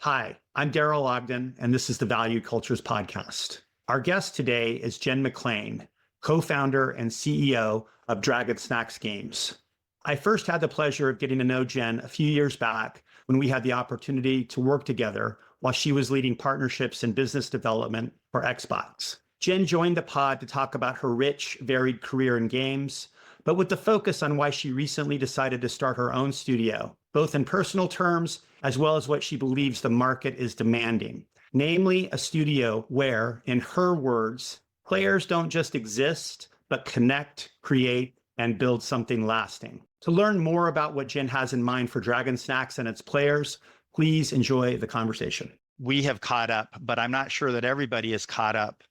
Hi, I'm Daryl Ogden, and this is the Value Cultures Podcast. Our guest today is Jen MacLean, co-founder and CEO of Dragon Snacks Games. I first had the pleasure of getting to know Jen a few years back when we had the opportunity to work together while she was leading partnerships and business development for Xbox. Jen joined the pod to talk about her rich, varied career in games, but with the focus on why she recently decided to start her own studio, both in personal terms as well as what she believes the market is demanding, namely a studio where, in her words, players don't just exist, but connect, create, and build something lasting. To learn more about what Jen has in mind for Dragon Snacks and its players, please enjoy the conversation. We have caught up, but I'm not sure that everybody is caught up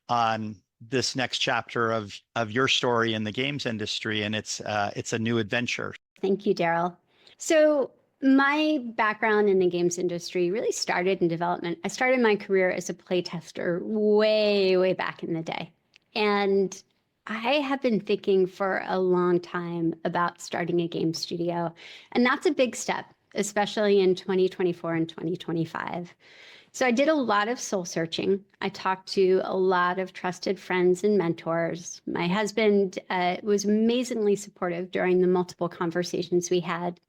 on this next chapter of your story in the games industry, and it's a new adventure. Thank you, Daryl. So my background in the games industry really started in development. I started my career as a playtester way back in the day. And I have been thinking for a long time about starting a game studio. And that's a big step, especially in 2024 and 2025. So I did a lot of soul searching. I talked to a lot of trusted friends and mentors. My husband was amazingly supportive during the multiple conversations we had.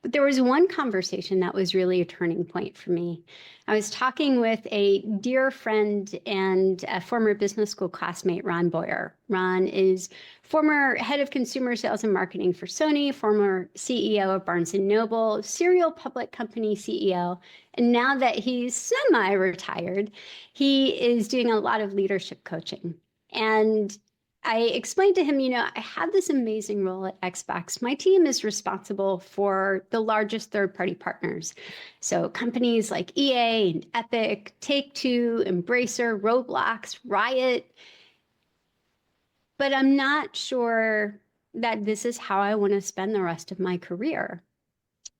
But there was one conversation that was really a turning point for me. I was talking with a dear friend and a former business school classmate, Ron Boyer. Ron is former head of consumer sales and marketing for Sony, former CEO of Barnes & Noble, serial public company CEO. And now that he's semi-retired, he is doing a lot of leadership coaching. And I explained to him, I have this amazing role at Xbox. My team is responsible for the largest third-party partners. So companies like EA and Epic, Take-Two, Embracer, Roblox, Riot. But I'm not sure that this is how I want to spend the rest of my career.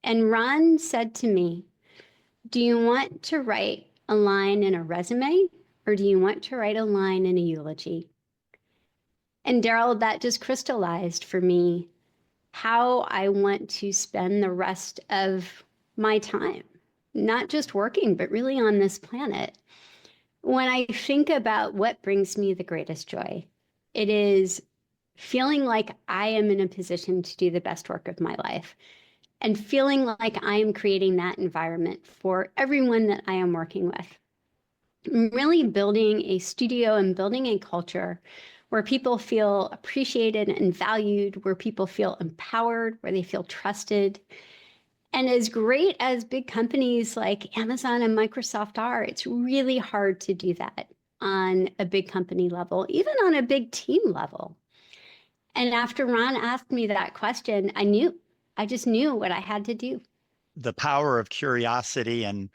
And Ron said to me, do you want to write a line in a resume, or do you want to write a line in a eulogy? And Daryl, that just crystallized for me how I want to spend the rest of my time, not just working, but really on this planet. When I think about what brings me the greatest joy, it is feeling like I am in a position to do the best work of my life and feeling like I am creating that environment for everyone that I am working with. I'm really building a studio and building a culture where people feel appreciated and valued, where people feel empowered, where they feel trusted. And as great as big companies like Amazon and Microsoft are, it's really hard to do that on a big company level, even on a big team level. And after Ron asked me that question, I just knew what I had to do. The power of curiosity and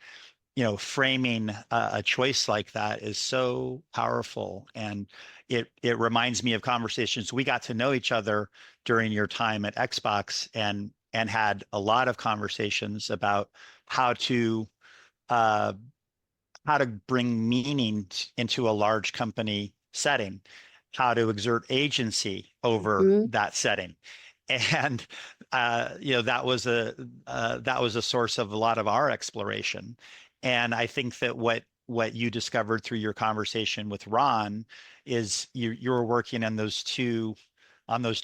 framing a choice like that is so powerful. And it reminds me of conversations. We got to know each other during your time at Xbox and had a lot of conversations about how to bring meaning into a large company setting, how to exert agency over that setting. And that was a source of a lot of our exploration. And I think that what you discovered through your conversation with Ron is you're working on those two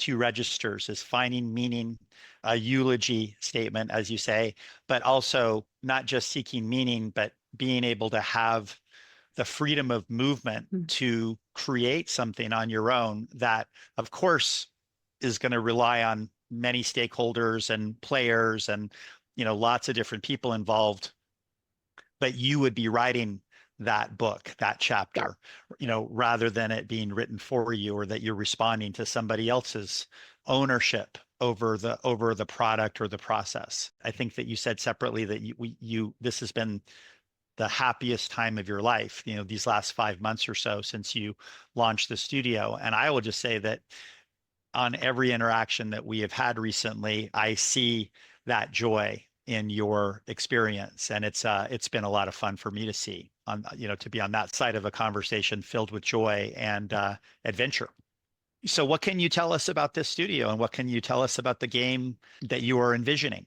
registers, is finding meaning, a eulogy statement, as you say, but also not just seeking meaning, but being able to have the freedom of movement to create something on your own that, of course, is going to rely on many stakeholders and players and lots of different people involved. But you would be writing that book, that chapter, rather than it being written for you, or that you're responding to somebody else's ownership over the product or the process. I think that you said separately that this has been the happiest time of your life, these last 5 months or so since you launched the studio. And I will just say that on every interaction that we have had recently, I see that joy in your experience, and it's been a lot of fun for me to see to be on that side of a conversation filled with joy and adventure. So what can you tell us about this studio, and what can you tell us about the game that you are envisioning?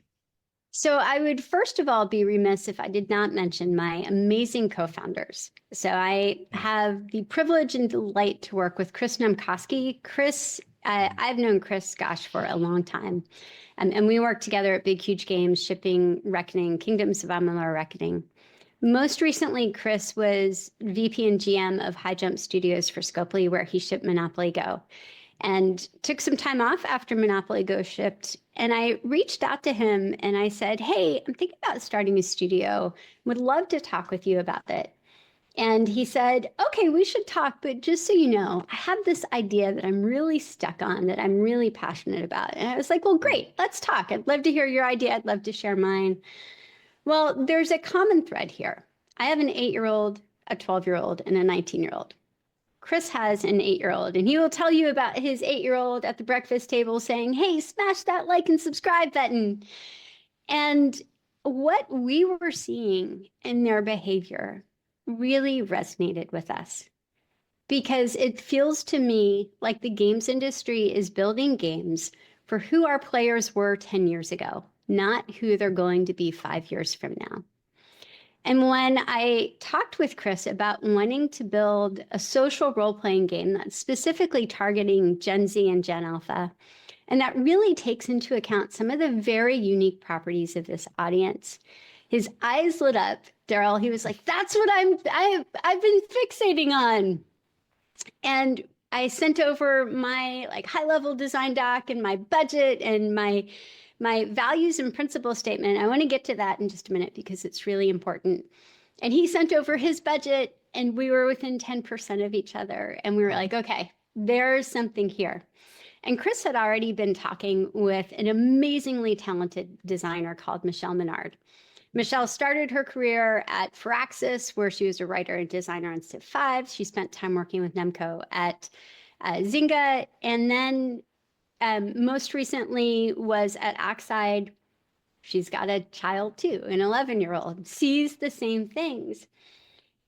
So I would first of all be remiss if I did not mention my amazing co-founders. So I have the privilege and delight to work with Chris Nemkoski. I've known Chris, gosh, for a long time. And we worked together at Big Huge Games, shipping Reckoning, Kingdoms of Amalur Reckoning. Most recently, Chris was VP and GM of High Jump Studios for Scopely, where he shipped Monopoly Go, and took some time off after Monopoly Go shipped. And I reached out to him and I said, hey, I'm thinking about starting a studio. Would love to talk with you about it. And he said, okay, we should talk, but just so you know, I have this idea that I'm really stuck on, that I'm really passionate about. And I was like, well, great, let's talk. I'd love to hear your idea. I'd love to share mine. Well, there's a common thread here. I have an 8-year-old, a 12-year-old, and a 19-year-old. Chris has an 8-year-old, and he will tell you about his 8-year-old at the breakfast table saying, hey, smash that like and subscribe button. And what we were seeing in their behavior really resonated with us, because it feels to me like the games industry is building games for who our players were 10 years ago, not who they're going to be 5 years from now. And when I talked with Chris about wanting to build a social role-playing game that's specifically targeting Gen Z and Gen Alpha, and that really takes into account some of the very unique properties of this audience, his eyes lit up. Daryl, he was like, that's what I've been fixating on. And I sent over my high-level design doc and my budget and my values and principle statement. I want to get to that in just a minute because it's really important. And he sent over his budget and we were within 10% of each other. And we were like, okay, there's something here. And Chris had already been talking with an amazingly talented designer called Michelle Menard. Michelle started her career at Firaxis, where she was a writer and designer on Civ 5. She spent time working with Nemco at Zynga, and then most recently was at Oxide. She's got a child too, an 11-year-old, sees the same things.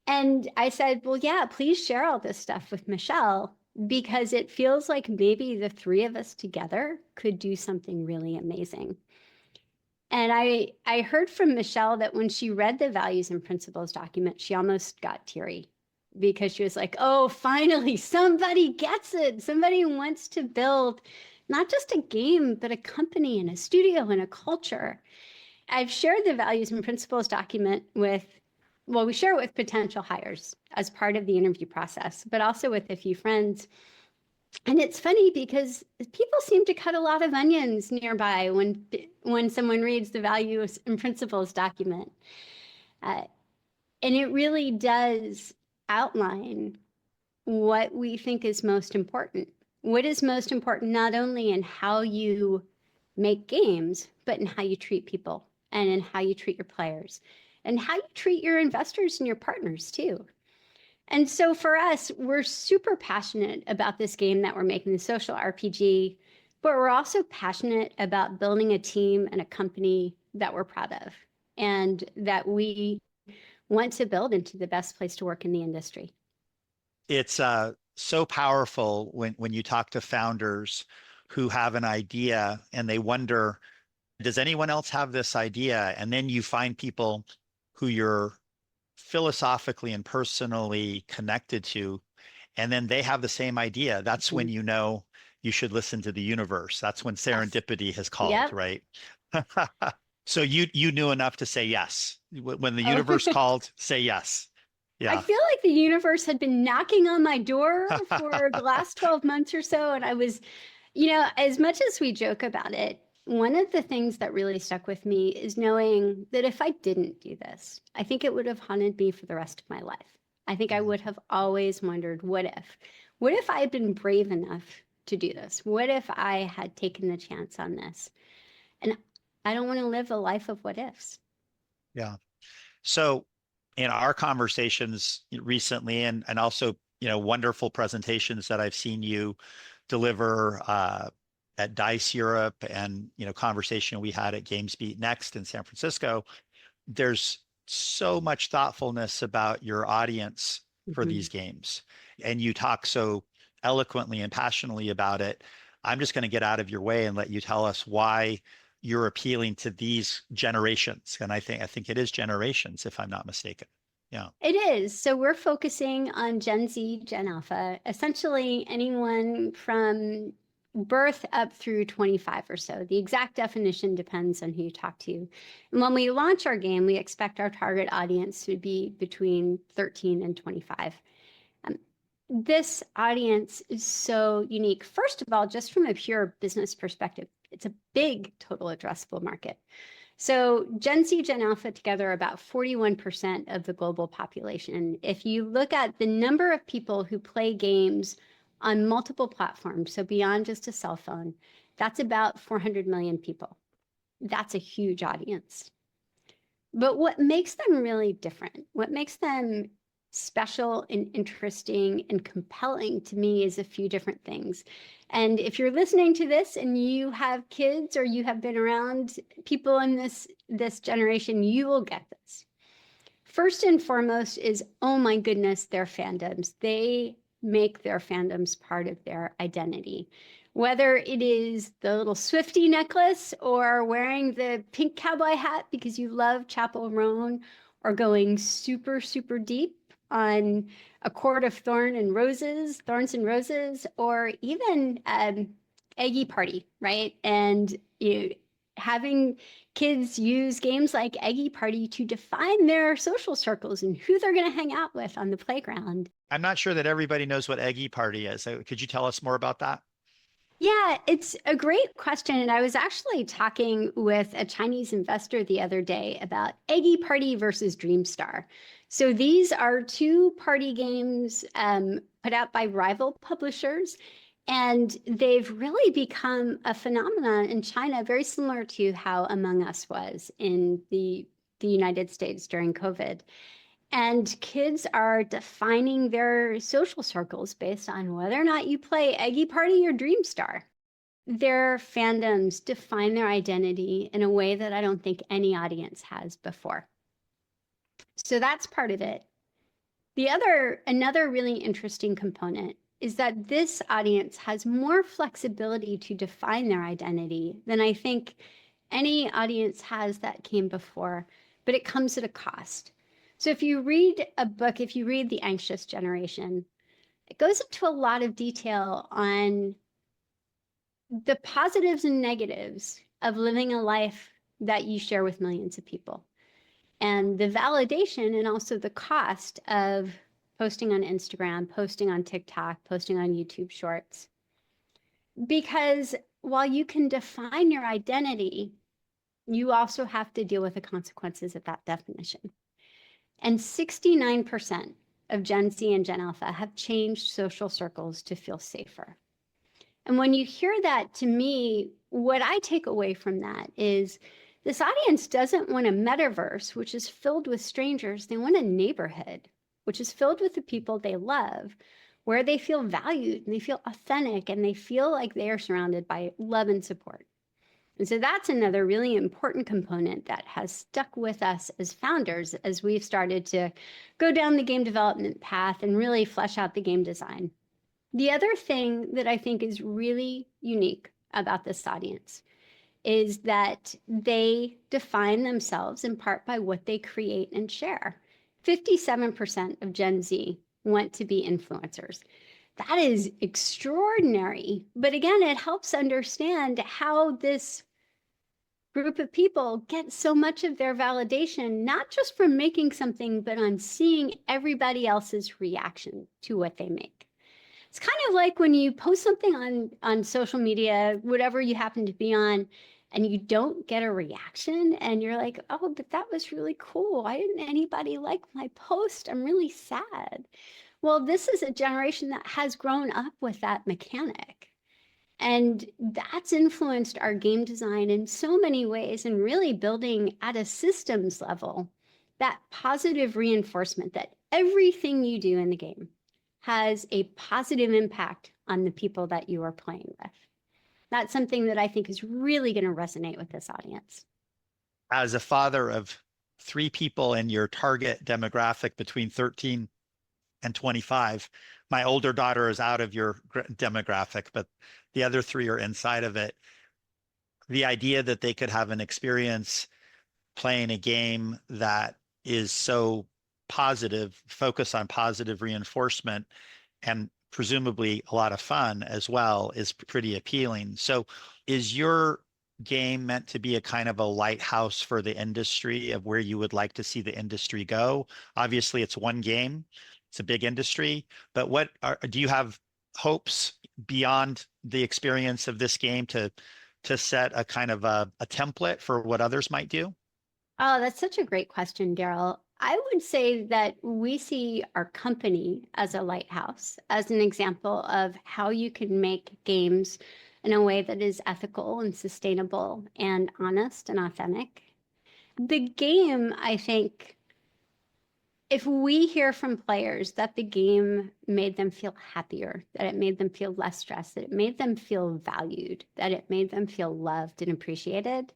And I said, well, yeah, please share all this stuff with Michelle, because it feels like maybe the three of us together could do something really amazing. And I heard from Michelle that when she read the values and principles document, she almost got teary, because she was like, oh, finally, somebody gets it. Somebody wants to build not just a game, but a company and a studio and a culture. I've shared the values and principles document with, well, we share it with potential hires as part of the interview process, but also with a few friends. And it's funny because people seem to cut a lot of onions nearby when someone reads the values and principles document. And it really does outline what we think is most important. What is most important, not only in how you make games, but in how you treat people and in how you treat your players and how you treat your investors and your partners too. And so for us, we're super passionate about this game that we're making, the social RPG, but we're also passionate about building a team and a company that we're proud of and that we want to build into the best place to work in the industry. It's so powerful when you talk to founders who have an idea and they wonder, does anyone else have this idea? And then you find people who you're philosophically and personally connected to, and then they have the same idea. That's when you know you should listen to the universe. That's when serendipity has called, yep. Right? So you knew enough to say yes. When the universe called, say yes. Yeah. I feel like the universe had been knocking on my door for the last 12 months or so. And I was, as much as we joke about it, one of the things that really stuck with me is knowing that if I didn't do this, I think it would have haunted me for the rest of my life. I think I would have always wondered, what if I had been brave enough to do this? What if I had taken the chance on this? And I don't want to live a life of what ifs. Yeah. So in our conversations recently, and also, wonderful presentations that I've seen you deliver, at DICE Europe, and conversation we had at GamesBeat Next in San Francisco, there's so much thoughtfulness about your audience for these games, and you talk so eloquently and passionately about it. I'm just going to get out of your way and let you tell us why you're appealing to these generations. And I think it is generations, if I'm not mistaken. Yeah. It is. So we're focusing on Gen Z, Gen Alpha, essentially anyone from birth up through 25 or so. The exact definition depends on who you talk to. And when we launch our game, we expect our target audience to be between 13 and 25. This audience is so unique. First of all, just from a pure business perspective, it's a big total addressable market. So Gen Z, Gen Alpha together are about 41% of the global population. If you look at the number of people who play games on multiple platforms, so beyond just a cell phone, that's about 400 million people. That's a huge audience. But what makes them really different, what makes them special and interesting and compelling to me is a few different things. And if you're listening to this and you have kids or you have been around people in this generation, you will get this. First and foremost is, oh my goodness, their fandoms. They make their fandoms part of their identity. Whether it is the little Swiftie necklace or wearing the pink cowboy hat because you love Chapel Roan, or going super, super deep on A Court of Thorns and Roses, or even Eggy Party, right? And having kids use games like Eggy Party to define their social circles and who they're going to hang out with on the playground. I'm not sure that everybody knows what Eggy Party is. So could you tell us more about that? Yeah, it's a great question. And I was actually talking with a Chinese investor the other day about Eggy Party versus Dreamstar. So these are two party games put out by rival publishers. And they've really become a phenomenon in China, very similar to how Among Us was in the United States during COVID. And kids are defining their social circles based on whether or not you play Eggy Party or Dreamstar. Their fandoms define their identity in a way that I don't think any audience has before. So that's part of it. Another really interesting component is that this audience has more flexibility to define their identity than I think any audience has that came before, but it comes at a cost. So if you read a book, if you read The Anxious Generation, it goes into a lot of detail on the positives and negatives of living a life that you share with millions of people, and the validation and also the cost of posting on Instagram, posting on TikTok, posting on YouTube Shorts. Because while you can define your identity, you also have to deal with the consequences of that definition. And 69% of Gen Z and Gen Alpha have changed social circles to feel safer. And when you hear that, to me, what I take away from that is this audience doesn't want a metaverse, which is filled with strangers. They want a neighborhood, which is filled with the people they love, where they feel valued and they feel authentic and they feel like they are surrounded by love and support. And so that's another really important component that has stuck with us as founders as we've started to go down the game development path and really flesh out the game design. The other thing that I think is really unique about this audience is that they define themselves in part by what they create and share. 57% of Gen Z want to be influencers. That is extraordinary. But again, it helps understand how this group of people get so much of their validation, not just from making something, but on seeing everybody else's reaction to what they make. It's kind of like when you post something on social media, whatever you happen to be on, and you don't get a reaction and you're like, oh, but that was really cool. Why didn't anybody like my post? I'm really sad. Well, this is a generation that has grown up with that mechanic. And that's influenced our game design in so many ways, and really building at a systems level that positive reinforcement that everything you do in the game has a positive impact on the people that you are playing with. That's something that I think is really going to resonate with this audience. As a father of 3 people in your target demographic between 13 and 25, my older daughter is out of your demographic, but the other 3 are inside of it. the idea that they could have an experience playing a game that is so positive, focus on positive reinforcement, and presumably a lot of fun as well is pretty appealing. So is your game meant to be a kind of a lighthouse for the industry of where you would like to see the industry go? Obviously, it's one game, it's a big industry, but do you have hopes beyond the experience of this game to set a kind of a template for what others might do? Oh, that's such a great question, Daryl. I would say that we see our company as a lighthouse, as an example of how you can make games in a way that is ethical and sustainable and honest and authentic. The game, I think, if we hear from players that the game made them feel happier, that it made them feel less stressed, that it made them feel valued, that it made them feel loved and appreciated,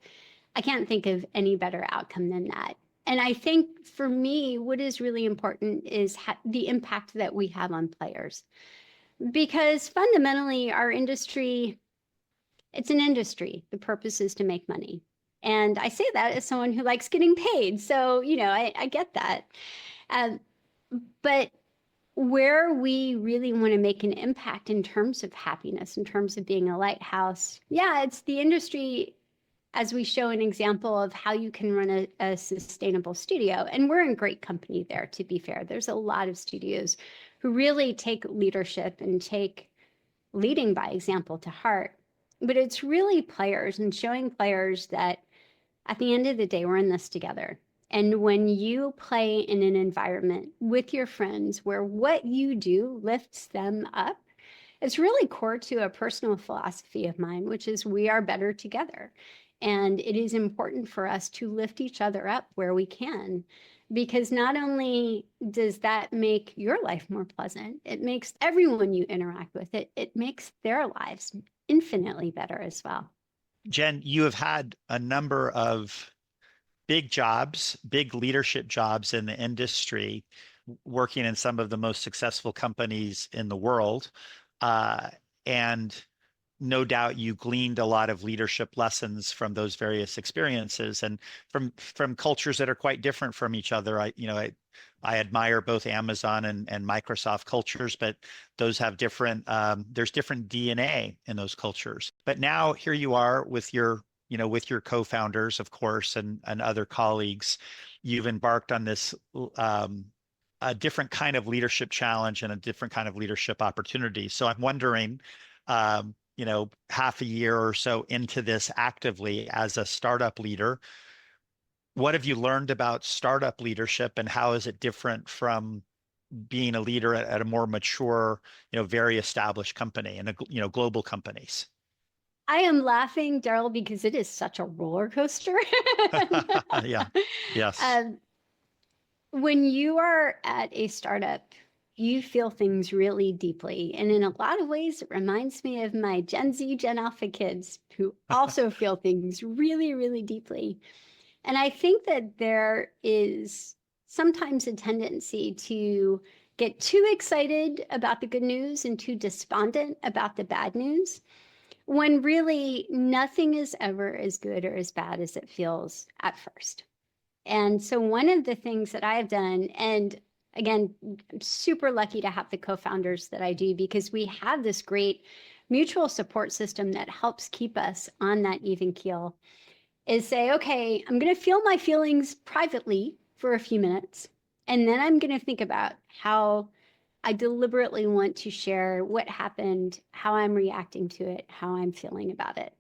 I can't think of any better outcome than that. And I think for me, what is really important is the impact that we have on players. Because fundamentally, our industry, it's an industry. The purpose is to make money. And I say that as someone who likes getting paid. So, I get that. But where we really want to make an impact in terms of happiness, in terms of being a lighthouse, yeah, it's the industry as we show an example of how you can run a sustainable studio. And we're in great company there, to be fair. There's a lot of studios who really take leadership and take leading by example to heart. But it's really players and showing players that at the end of the day, we're in this together. And when you play in an environment with your friends where what you do lifts them up, it's really core to a personal philosophy of mine, which is we are better together. And it is important for us to lift each other up where we can, because not only does that make your life more pleasant, it makes everyone you interact with, it makes their lives infinitely better as well. Jen, you have had a number of big jobs, big leadership jobs in the industry, working in some of the most successful companies in the world. And no doubt you gleaned a lot of leadership lessons from those various experiences and from cultures that are quite different from each other. I admire both Amazon and Microsoft cultures, but those have different, there's different DNA in those cultures. But now here you are with your co-founders, of course, and other colleagues. You've embarked on this a different kind of leadership challenge and a different kind of leadership opportunity. So I'm wondering, half a year or so into this actively as a startup leader, what have you learned about startup leadership and how is it different from being a leader at a more mature, very established company and, global companies? I am laughing, Daryl, because it is such a roller coaster. Yeah. Yes. When you are at a startup, you feel things really deeply. And in a lot of ways, it reminds me of my Gen Z, Gen Alpha kids who also feel things really, really deeply. And I think that there is sometimes a tendency to get too excited about the good news and too despondent about the bad news, when really nothing is ever as good or as bad as it feels at first. And so one of the things that I have done, and again, I'm super lucky to have the co-founders that I do, because we have this great mutual support system that helps keep us on that even keel, is say, okay, I'm going to feel my feelings privately for a few minutes, and then I'm going to think about how I deliberately want to share what happened, how I'm reacting to it, how I'm feeling about it.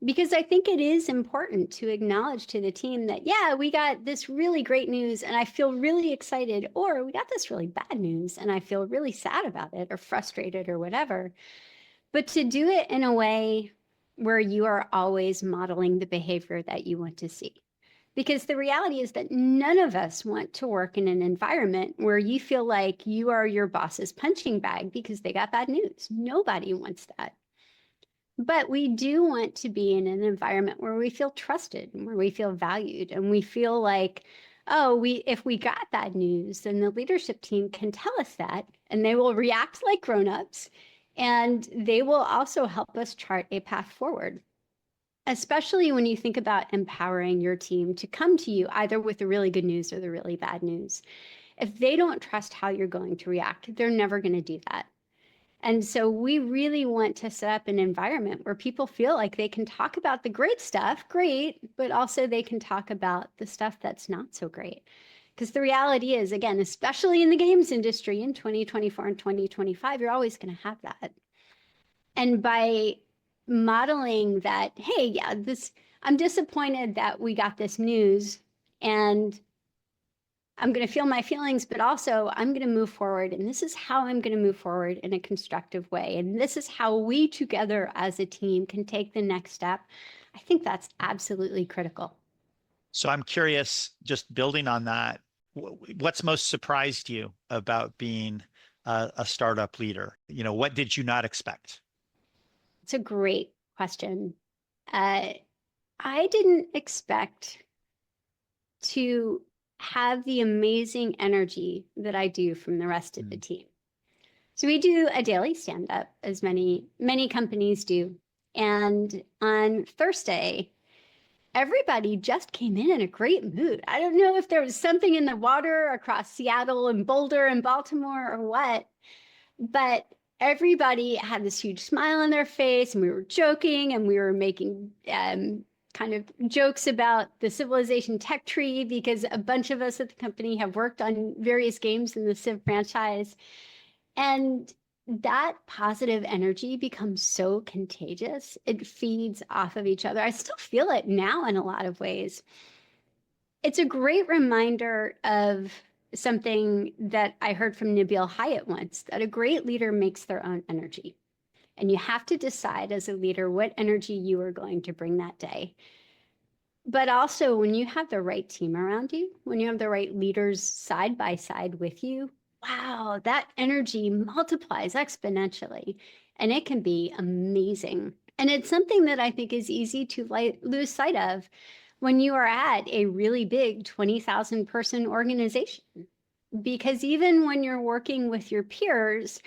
Because I think it is important to acknowledge to the team that, yeah, we got this really great news and I feel really excited, or we got this really bad news and I feel really sad about it or frustrated or whatever. But to do it in a way where you are always modeling the behavior that you want to see. Because the reality is that none of us want to work in an environment where you feel like you are your boss's punching bag because they got bad news. Nobody wants that. But we do want to be in an environment where we feel trusted and where we feel valued and we feel like, oh, if we got bad news, then the leadership team can tell us that and they will react like grown-ups and they will also help us chart a path forward. especially when you think about empowering your team to come to you either with the really good news or the really bad news. If they don't trust how you're going to react, they're never going to do that. And so we really want to set up an environment where people feel like they can talk about the great stuff, great, but also they can talk about the stuff that's not so great. Because the reality is, again, especially in the games industry in 2024 and 2025, you're always going to have that. And by modeling that, hey, yeah, I'm disappointed that we got this news and I'm going to feel my feelings, but also I'm going to move forward. And this is how I'm going to move forward in a constructive way. And this is how we together as a team can take the next step. I think that's absolutely critical. So I'm curious, just building on that, what's most surprised you about being a startup leader? What did you not expect? It's a great question. I didn't expect to have the amazing energy that I do from the rest of the team. So we do a daily stand-up, as many companies do. And on Thursday, everybody just came in a great mood. I don't know if there was something in the water across Seattle and Boulder and Baltimore or what, but everybody had this huge smile on their face, and we were joking and we were making kind of jokes about the Civilization tech tree, because a bunch of us at the company have worked on various games in the Civ franchise. And that positive energy becomes so contagious. It feeds off of each other. I still feel it now in a lot of ways. It's a great reminder of something that I heard from Nabil Hyatt once, that a great leader makes their own energy. And you have to decide as a leader what energy you are going to bring that day. But also, when you have the right team around you, when you have the right leaders side by side with you, wow, that energy multiplies exponentially. And it can be amazing. And it's something that I think is easy to lose sight of when you are at a really big 20,000 person organization. Because even when you're working with your peers,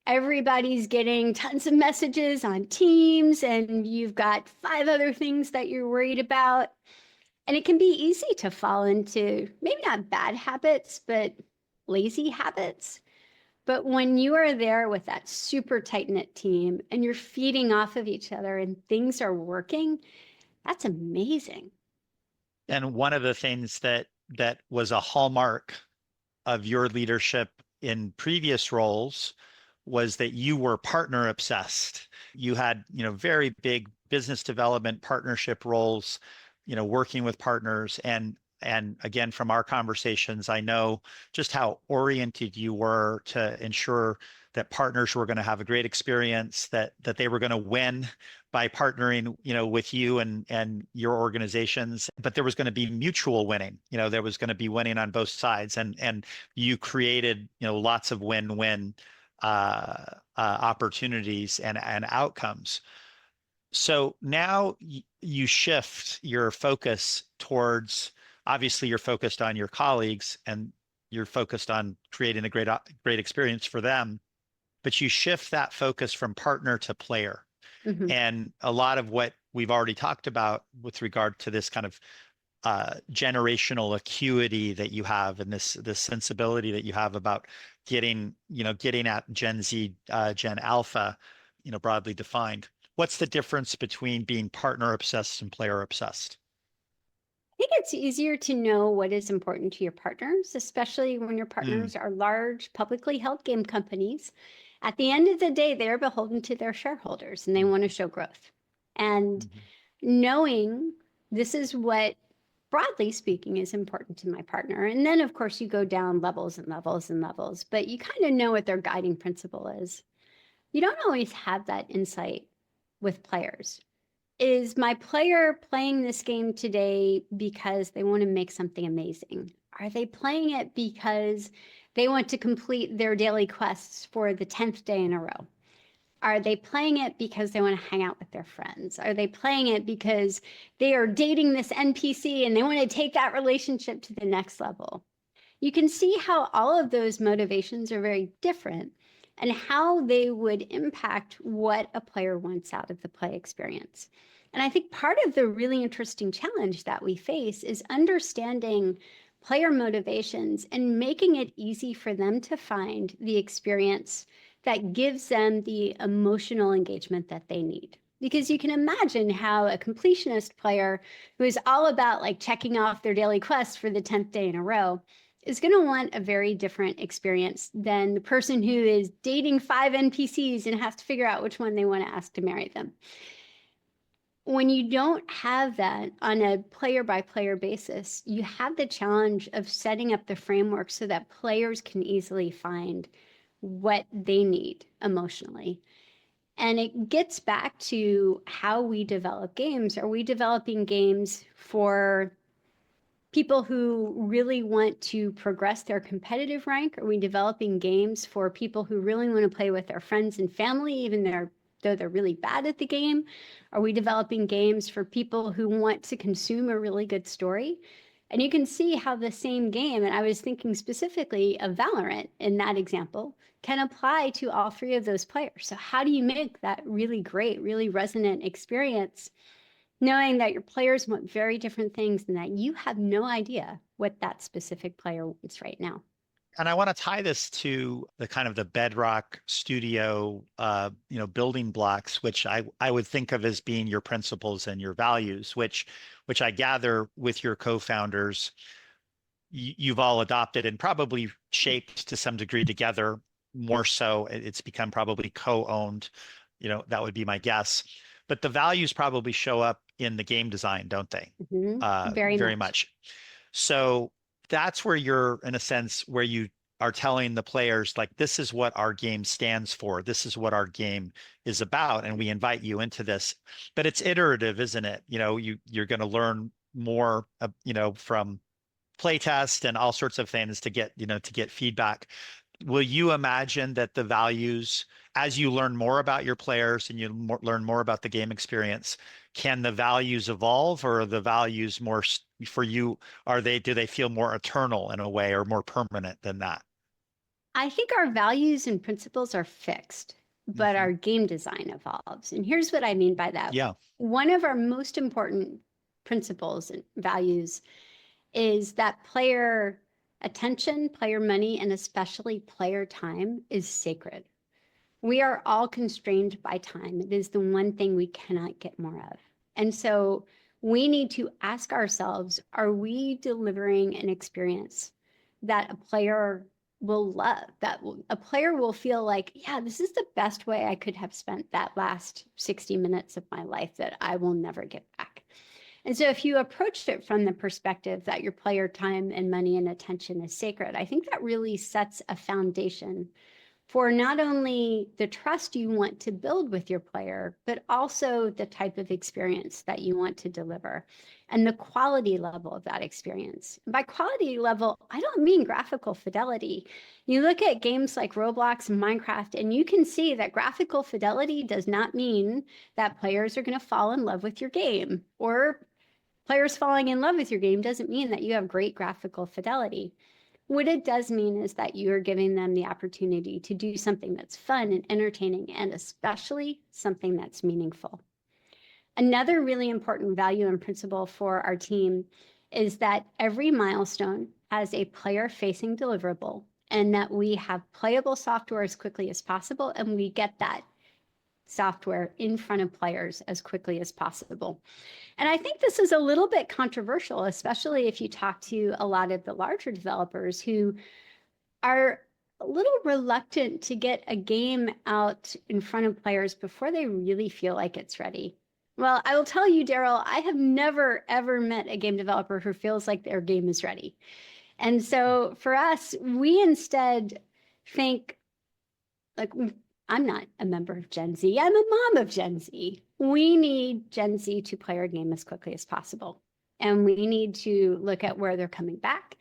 everybody's getting tons of messages on Teams, and you've got 5 other things that you're worried about. And it can be easy to fall into maybe not bad habits, but lazy habits. But when you are there with that super tight-knit team and you're feeding off of each other and things are working, that's amazing. And one of the things that was a hallmark of your leadership in previous roles was that you were partner obsessed. You had, very big business development partnership roles, working with partners. And again, from our conversations, I know just how oriented you were to ensure that partners were going to have a great experience, that they were going to win by partnering, with you and your organizations. But there was going to be mutual winning. There was going to be winning on both sides, and you created, lots of win-win opportunities and outcomes. So now you shift your focus towards, obviously you're focused on your colleagues and you're focused on creating a great experience for them, but you shift that focus from partner to player. Mm-hmm. And a lot of what we've already talked about with regard to this kind of generational acuity that you have, and this sensibility that you have about getting at Gen Z, Gen Alpha, broadly defined. What's the difference between being partner obsessed and player obsessed? I think it's easier to know what is important to your partners, especially when your partners are large, publicly held game companies. At the end of the day, they're beholden to their shareholders and they want to show growth. And knowing this is what, broadly speaking, is important to my partner. And then, of course, you go down levels and levels and levels, but you kind of know what their guiding principle is. You don't always have that insight with players. Is my player playing this game today because they want to make something amazing? Are they playing it because they want to complete their daily quests for the 10th day in a row? Are they playing it because they want to hang out with their friends? Are they playing it because they are dating this NPC and they want to take that relationship to the next level? You can see how all of those motivations are very different and how they would impact what a player wants out of the play experience. And I think part of the really interesting challenge that we face is understanding player motivations and making it easy for them to find the experience that gives them the emotional engagement that they need. Because you can imagine how a completionist player who is all about like checking off their daily quest for the 10th day in a row is going to want a very different experience than the person who is dating 5 NPCs and has to figure out which one they want to ask to marry them. When you don't have that on a player by player basis, you have the challenge of setting up the framework so that players can easily find what they need emotionally. And it gets back to how we develop games. Are we developing games for people who really want to progress their competitive rank? Are we developing games for people who really want to play with their friends and family, even though they're really bad at the game? Are we developing games for people who want to consume a really good story? And you can see how the same game, and I was thinking specifically of Valorant in that example, can apply to all three of those players. So how do you make that really great, really resonant experience, knowing that your players want very different things and that you have no idea what that specific player wants right now? And I want to tie this to the kind of the bedrock studio, building blocks, which I would think of as being your principles and your values, which I gather with your co-founders, you've all adopted and probably shaped to some degree together. More so, it's become probably co-owned. That would be my guess. But the values probably show up in the game design, don't they? Very much. So that's where you're, in a sense, where you are telling the players, like, this is what our game stands for. This is what our game is about. And we invite you into this. But it's iterative, isn't it? You're going to learn more, from playtest and all sorts of things to get feedback. Will you imagine that the values, as you learn more about your players and you learn more about the game experience, can the values evolve, or are the values more for you? Do they feel more eternal in a way, or more permanent than that? I think our values and principles are fixed, but our game design evolves. And here's what I mean by that. Yeah. One of our most important principles and values is that player attention, player money, and especially player time is sacred. We are all constrained by time. It is the one thing we cannot get more of. And so we need to ask ourselves, are we delivering an experience that a player will love, that a player will feel like, yeah, this is the best way I could have spent that last 60 minutes of my life that I will never get back? And so if you approached it from the perspective that your player time and money and attention is sacred, I think that really sets a foundation for not only the trust you want to build with your player, but also the type of experience that you want to deliver and the quality level of that experience. By quality level, I don't mean graphical fidelity. You look at games like Roblox and Minecraft, and you can see that graphical fidelity does not mean that players are going to fall in love with your game, or players falling in love with your game doesn't mean that you have great graphical fidelity. What it does mean is that you're giving them the opportunity to do something that's fun and entertaining, and especially something that's meaningful. Another really important value and principle for our team is that every milestone has a player-facing deliverable, and that we have playable software as quickly as possible, and we get that software in front of players as quickly as possible. And I think this is a little bit controversial, especially if you talk to a lot of the larger developers who are a little reluctant to get a game out in front of players before they really feel like it's ready. Well, I will tell you, Daryl, I have never, ever met a game developer who feels like their game is ready. And so for us, we instead think, like, I'm not a member of Gen Z. I'm a mom of Gen Z. We need Gen Z to play our game as quickly as possible. And we need to look at where they're coming back.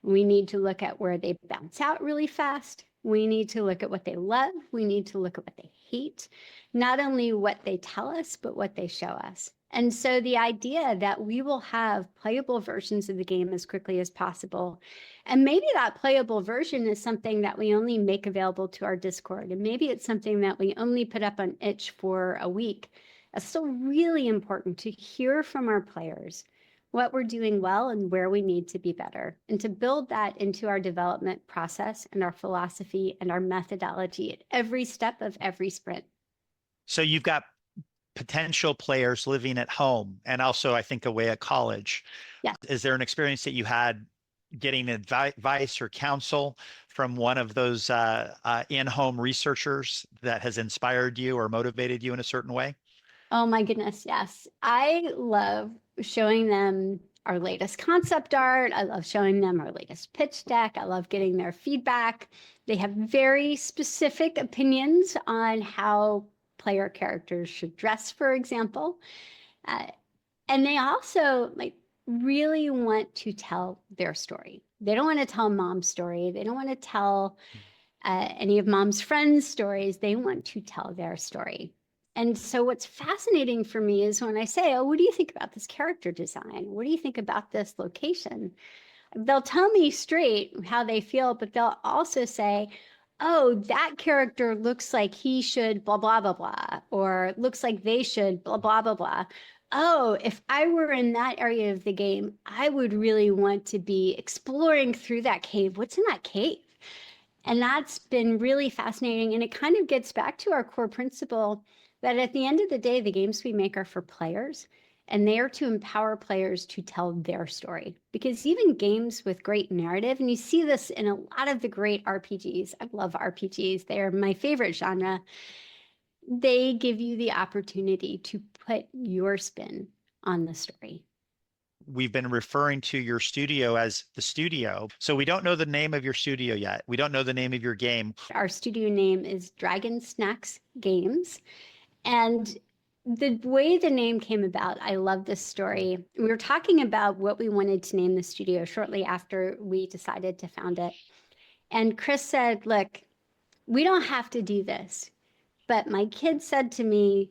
We need to look at where they bounce out really fast. We need to look at what they love. We need to look at what they hate. Not only what they tell us, but what they show us. And so the idea that we will have playable versions of the game as quickly as possible, and maybe that playable version is something that we only make available to our Discord, and maybe it's something that we only put up on itch for a week, It's still really important to hear from our players what we're doing well and where we need to be better, and to build that into our development process and our philosophy and our methodology at every step of every sprint. So you've got potential players living at home and also, I think, away at college. Yeah. Is there an experience that you had getting advice or counsel from one of those in-home researchers that has inspired you or motivated you in a certain way? Oh my goodness, yes. I love showing them our latest concept art. I love showing them our latest pitch deck. I love getting their feedback. They have very specific opinions on how player characters should dress, for example. And they also really want to tell their story. They don't want to tell mom's story. They don't want to tell any of mom's friends' stories. They want to tell their story. And so what's fascinating for me is when I say, oh, what do you think about this character design? What do you think about this location? They'll tell me straight how they feel, but they'll also say, oh, that character looks like he should blah, blah, blah, blah, or looks like they should blah, blah, blah, blah. Oh, if I were in that area of the game, I would really want to be exploring through that cave. What's in that cave? And that's been really fascinating. And it kind of gets back to our core principle that at the end of the day, the games we make are for players, and they are to empower players to tell their story. Because even games with great narrative, and you see this in a lot of the great RPGs, I love RPGs, they are my favorite genre, they give you the opportunity to put your spin on the story. We've been referring to your studio as the studio. So we don't know the name of your studio yet. We don't know the name of your game. Our studio name is Dragon Snacks Games. And the way the name came about, I love this story. We were talking about what we wanted to name the studio shortly after we decided to found it. And Chris said, look, we don't have to do this. But my kid said to me,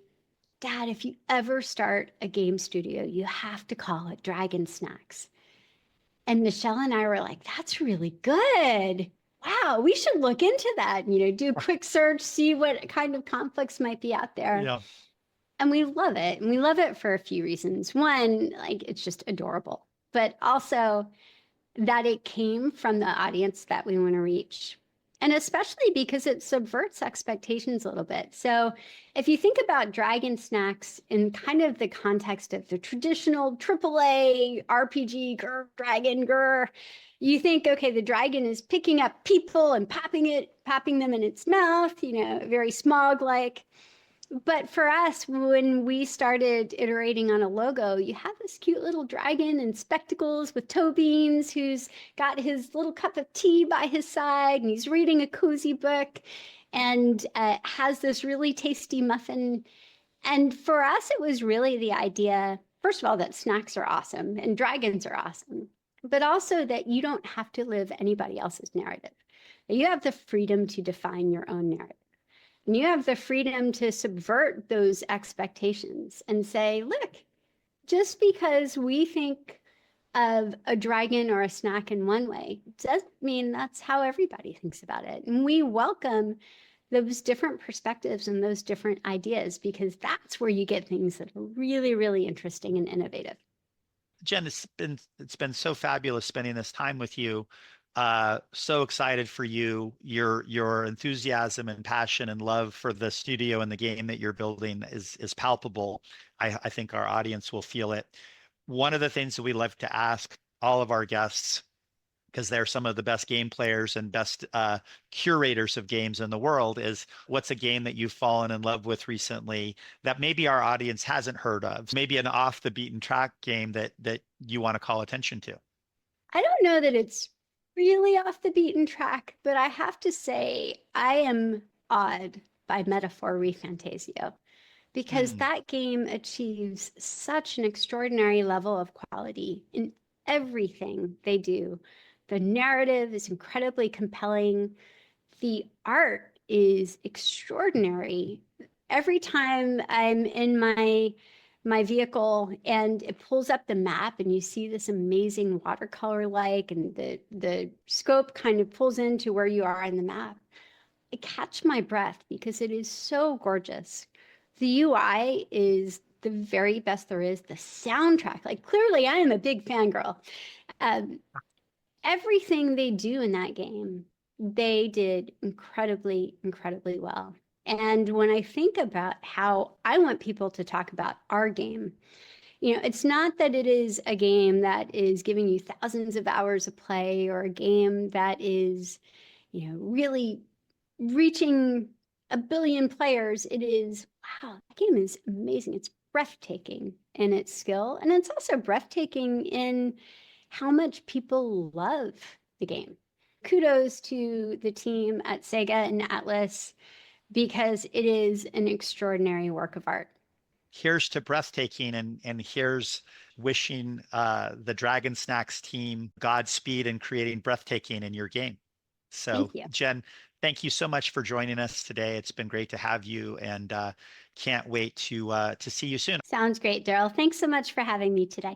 Dad, if you ever start a game studio, you have to call it Dragon Snacks. And Michelle and I were like, that's really good. Wow, we should look into that, do a quick search, see what kind of conflicts might be out there. Yeah. And we love it. And we love it for a few reasons. One, it's just adorable, but also that it came from the audience that we want to reach. And especially because it subverts expectations a little bit. So if you think about Dragon Snacks in kind of the context of the traditional AAA RPG, dragon, you think, okay, the dragon is picking up people and popping them in its mouth, very Smog-like. But for us, when we started iterating on a logo, you have this cute little dragon in spectacles with toe beans who's got his little cup of tea by his side, and he's reading a cozy book and has this really tasty muffin. And for us, it was really the idea, first of all, that snacks are awesome and dragons are awesome, but also that you don't have to live anybody else's narrative. You have the freedom to define your own narrative. And you have the freedom to subvert those expectations and say, look, just because we think of a dragon or a snack in one way doesn't mean that's how everybody thinks about it. And we welcome those different perspectives and those different ideas, because that's where you get things that are really, really interesting and innovative. Jen, it's been so fabulous spending this time with you. So excited for you. Your enthusiasm and passion and love for the studio and the game that you're building is palpable. I think our audience will feel it. One of the things that we love to ask all of our guests, because they're some of the best game players and best curators of games in the world, is what's a game that you've fallen in love with recently that maybe our audience hasn't heard of? Maybe an off the beaten track game that you want to call attention to. I don't know that it's really off the beaten track, but I have to say I am awed by Metaphor ReFantasio, because that game achieves such an extraordinary level of quality in everything they do. The narrative is incredibly compelling. The art is extraordinary. Every time I'm in my vehicle and it pulls up the map and you see this amazing watercolor and the scope kind of pulls into where you are on the map, I catch my breath because it is so gorgeous. The UI is the very best there is. The soundtrack, like clearly I am a big fangirl. Everything they do in that game, they did incredibly, incredibly well. And when I think about how I want people to talk about our game, it's not that it is a game that is giving you thousands of hours of play or a game that is, really reaching a billion players. It is, wow, that game is amazing. It's breathtaking in its skill. And it's also breathtaking in how much people love the game. Kudos to the team at Sega and Atlas because it is an extraordinary work of art. Here's to breathtaking, and here's wishing the Dragon Snacks team Godspeed in creating breathtaking in your game. So, Thank you. Jen, thank you so much for joining us today. It's been great to have you, and can't wait to see you soon. Sounds great, Daryl. Thanks so much for having me today.